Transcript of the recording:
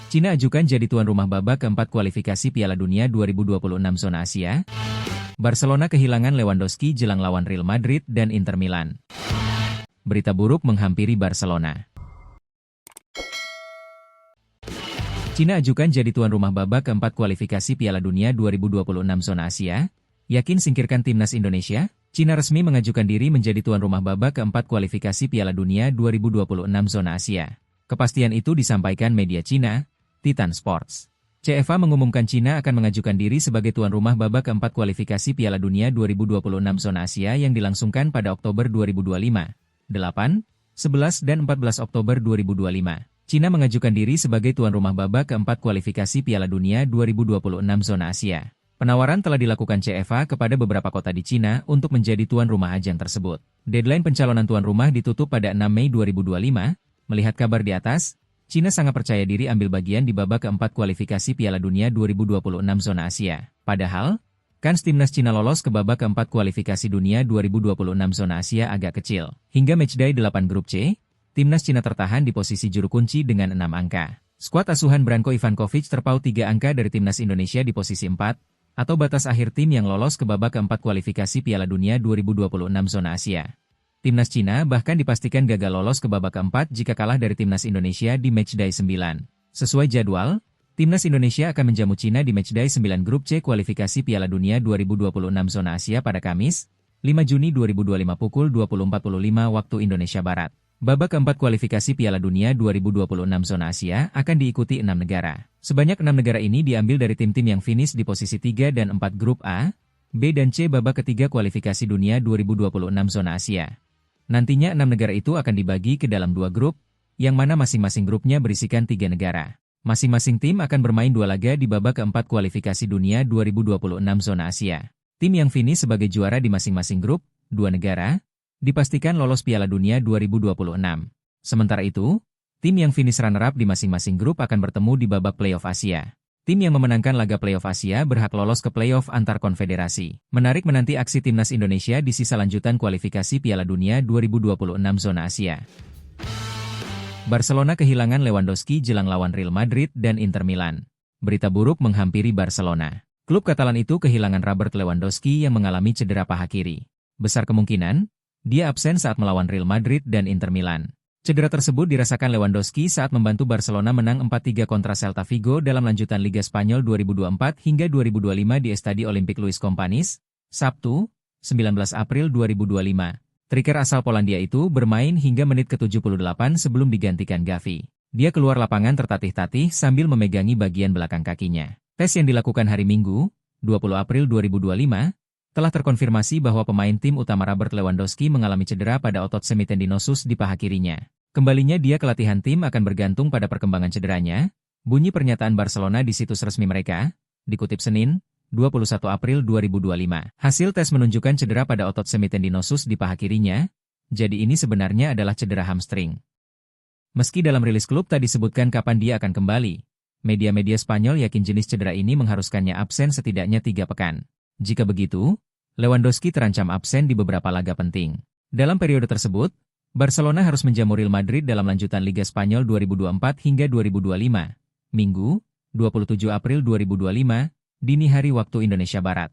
Cina ajukan jadi tuan rumah babak keempat kualifikasi Piala Dunia 2026 zona Asia. Barcelona kehilangan Lewandowski jelang lawan Real Madrid dan Inter Milan. Berita buruk menghampiri Barcelona. Cina ajukan jadi tuan rumah babak keempat kualifikasi Piala Dunia 2026 zona Asia. Yakin singkirkan timnas Indonesia? Cina resmi mengajukan diri menjadi tuan rumah babak keempat kualifikasi Piala Dunia 2026 zona Asia. Kepastian itu disampaikan media Cina, Titan Sports. CFA mengumumkan Cina akan mengajukan diri sebagai tuan rumah babak keempat kualifikasi Piala Dunia 2026 zona Asia yang dilangsungkan pada Oktober 2025, 8, 11 dan 14 Oktober 2025. Cina mengajukan diri sebagai tuan rumah babak keempat kualifikasi Piala Dunia 2026 zona Asia. Penawaran telah dilakukan CFA kepada beberapa kota di Cina untuk menjadi tuan rumah ajang tersebut. Deadline pencalonan tuan rumah ditutup pada 6 Mei 2025. Melihat kabar di atas, Cina sangat percaya diri ambil bagian di babak keempat kualifikasi Piala Dunia 2026 zona Asia. Padahal, kans timnas Cina lolos ke babak keempat kualifikasi dunia 2026 zona Asia agak kecil. Hingga matchday 8 grup C, timnas Cina tertahan di posisi juru kunci dengan 6 angka. Skuad asuhan Branko Ivankovic terpaut 3 angka dari timnas Indonesia di posisi 4, atau batas akhir tim yang lolos ke babak keempat kualifikasi Piala Dunia 2026 zona Asia. Timnas Cina bahkan dipastikan gagal lolos ke babak keempat jika kalah dari timnas Indonesia di matchday 9. Sesuai jadwal, timnas Indonesia akan menjamu Cina di matchday 9 grup C kualifikasi Piala Dunia 2026 zona Asia pada Kamis, 5 Juni 2025 pukul 20.45 waktu Indonesia Barat. Babak keempat kualifikasi Piala Dunia 2026 zona Asia akan diikuti 6 negara. Sebanyak 6 negara ini diambil dari tim-tim yang finish di posisi 3 dan 4 grup A, B dan C babak ketiga kualifikasi dunia 2026 zona Asia. Nantinya 6 negara itu akan dibagi ke dalam 2 grup, yang mana masing-masing grupnya berisikan 3 negara. Masing-masing tim akan bermain 2 laga di babak keempat kualifikasi dunia 2026 zona Asia. Tim yang finish sebagai juara di masing-masing grup, 2 negara, dipastikan lolos Piala Dunia 2026. Sementara itu, tim yang finish runner-up di masing-masing grup akan bertemu di babak playoff Asia. Tim yang memenangkan laga playoff Asia berhak lolos ke playoff antar konfederasi. Menarik menanti aksi timnas Indonesia di sisa lanjutan kualifikasi Piala Dunia 2026 zona Asia. Barcelona kehilangan Lewandowski jelang lawan Real Madrid dan Inter Milan. Berita buruk menghampiri Barcelona. Klub Katalan itu kehilangan Robert Lewandowski yang mengalami cedera paha kiri. Besar kemungkinan, dia absen saat melawan Real Madrid dan Inter Milan. Cedera tersebut dirasakan Lewandowski saat membantu Barcelona menang 4-3 kontra Celta Vigo dalam lanjutan Liga Spanyol 2024 hingga 2025 di Estadio Olímpic Luis Companys, Sabtu, 19 April 2025. Striker asal Polandia itu bermain hingga menit ke-78 sebelum digantikan Gavi. Dia keluar lapangan tertatih-tatih sambil memegangi bagian belakang kakinya. Tes yang dilakukan hari Minggu, 20 April 2025, telah terkonfirmasi bahwa pemain tim utama Robert Lewandowski mengalami cedera pada otot semitendinosus di paha kirinya. Kembalinya dia ke latihan tim akan bergantung pada perkembangan cederanya, bunyi pernyataan Barcelona di situs resmi mereka, dikutip Senin, 21 April 2025. Hasil tes menunjukkan cedera pada otot semitendinosus di paha kirinya, jadi ini sebenarnya adalah cedera hamstring. Meski dalam rilis klub tak disebutkan kapan dia akan kembali, media-media Spanyol yakin jenis cedera ini mengharuskannya absen setidaknya 3 pekan. Jika begitu, Lewandowski terancam absen di beberapa laga penting. Dalam periode tersebut, Barcelona harus menjamu Real Madrid dalam lanjutan Liga Spanyol 2024 hingga 2025. Minggu, 27 April 2025, dini hari waktu Indonesia Barat.